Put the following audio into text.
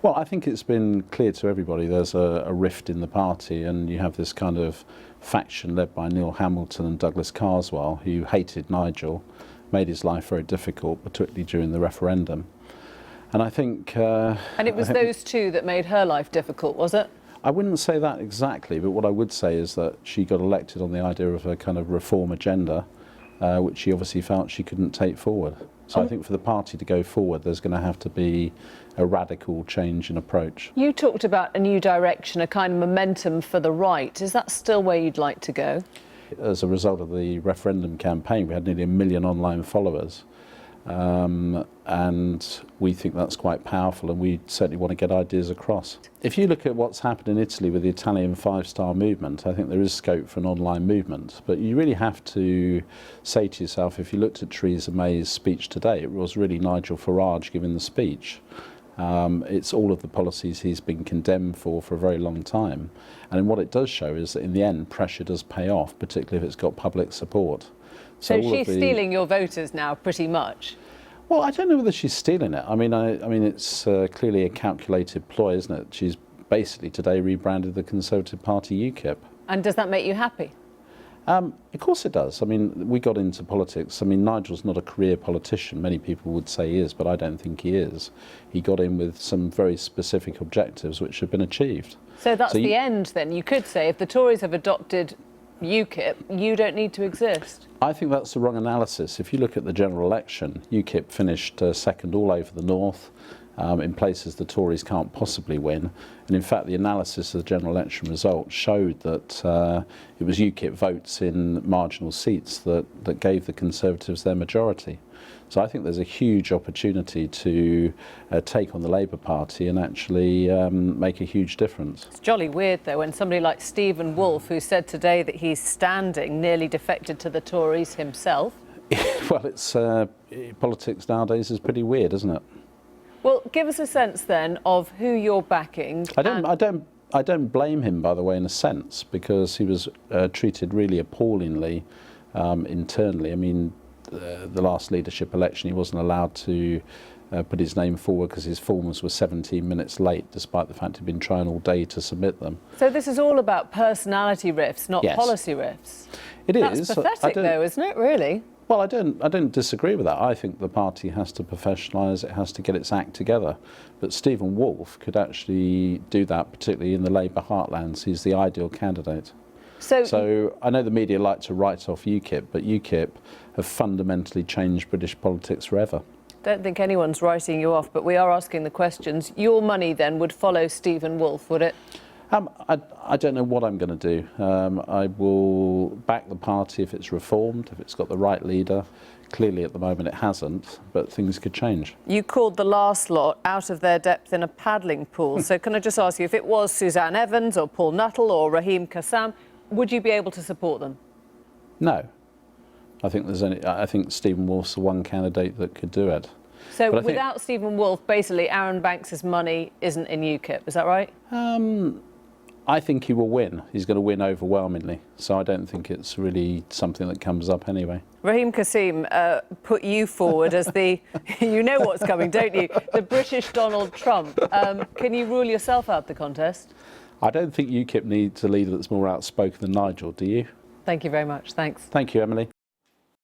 Well, I think it's been clear to everybody there's a rift in the party, and you have this kind of faction led by Neil Hamilton and Douglas Carswell, who hated Nigel, made his life very difficult, particularly during the referendum. And I think... and it was those two that made her life difficult, was it? I wouldn't say that exactly, but what I would say is that she got elected on the idea of a kind of reform agenda, which she obviously felt she couldn't take forward. So I think for the party to go forward, there's going to have to be a radical change in approach. You talked about a new direction, a kind of momentum for the right. Is that still where you'd like to go? As a result of the referendum campaign, we had nearly 1 million online followers. And we think that's quite powerful, and we certainly want to get ideas across. If you look at what's happened in Italy with the Italian five-star movement, I think there is scope for an online movement. But you really have to say to yourself, if you looked at Theresa May's speech today, it was really Nigel Farage giving the speech. It's all of the policies he's been condemned for a very long time. And what it does show is that in the end, pressure does pay off, particularly if it's got public support. So she's stealing your voters now, pretty much? Well, I don't know whether she's stealing it. I mean, it's clearly a calculated ploy, isn't it? She's basically today rebranded the Conservative Party UKIP. And does that make you happy? Of course it does. I mean, we got into politics. I mean, Nigel's not a career politician. Many people would say he is, but I don't think he is. He got in with some very specific objectives which have been achieved. So that's the end, then? You could say if the Tories have adopted UKIP, you don't need to exist. I think that's the wrong analysis. If you look at the general election, UKIP finished second all over the north, in places the Tories can't possibly win. And in fact, the analysis of the general election results showed that it was UKIP votes in marginal seats that gave the Conservatives their majority. So I think there's a huge opportunity to take on the Labour Party and actually make a huge difference. It's jolly weird, though, when somebody like Stephen Woolfe, who said today that he's standing, nearly defected to the Tories himself. Well, it's politics nowadays is pretty weird, isn't it? Well, give us a sense then of who you're backing. I don't blame him, by the way, in a sense, because he was treated really appallingly internally. I mean, the last leadership election, he wasn't allowed to put his name forward because his forms were 17 minutes late, despite the fact he'd been trying all day to submit them. So this is all about personality riffs, not policy riffs. It is. That's pathetic, though, isn't it, really? Well, I don't disagree with that. I think the party has to professionalise, it has to get its act together. But Stephen Woolfe could actually do that, particularly in the Labour heartlands. He's the ideal candidate. So I know the media like to write off UKIP, but UKIP have fundamentally changed British politics forever. Don't think anyone's writing you off, but we are asking the questions. Your money, then, would follow Stephen Woolfe, would it? I don't know what I'm going to do. I will back the party if it's reformed, if it's got the right leader. Clearly, at the moment, it hasn't, but things could change. You called the last lot out of their depth in a paddling pool. So can I just ask you, if it was Suzanne Evans or Paul Nuttall or Raheem Kassam, would you be able to support them? No. I think Stephen Woolfe's the one candidate that could do it. So without Stephen Woolfe, basically, Arron Banks' money isn't in UKIP, is that right? I think he will win. He's going to win overwhelmingly. So I don't think it's really something that comes up anyway. Raheem Kassam put you forward as the, you know what's coming, don't you? The British Donald Trump. Can you rule yourself out the contest? I don't think UKIP needs a leader that's more outspoken than Nigel, do you? Thank you very much. Thanks. Thank you, Emily.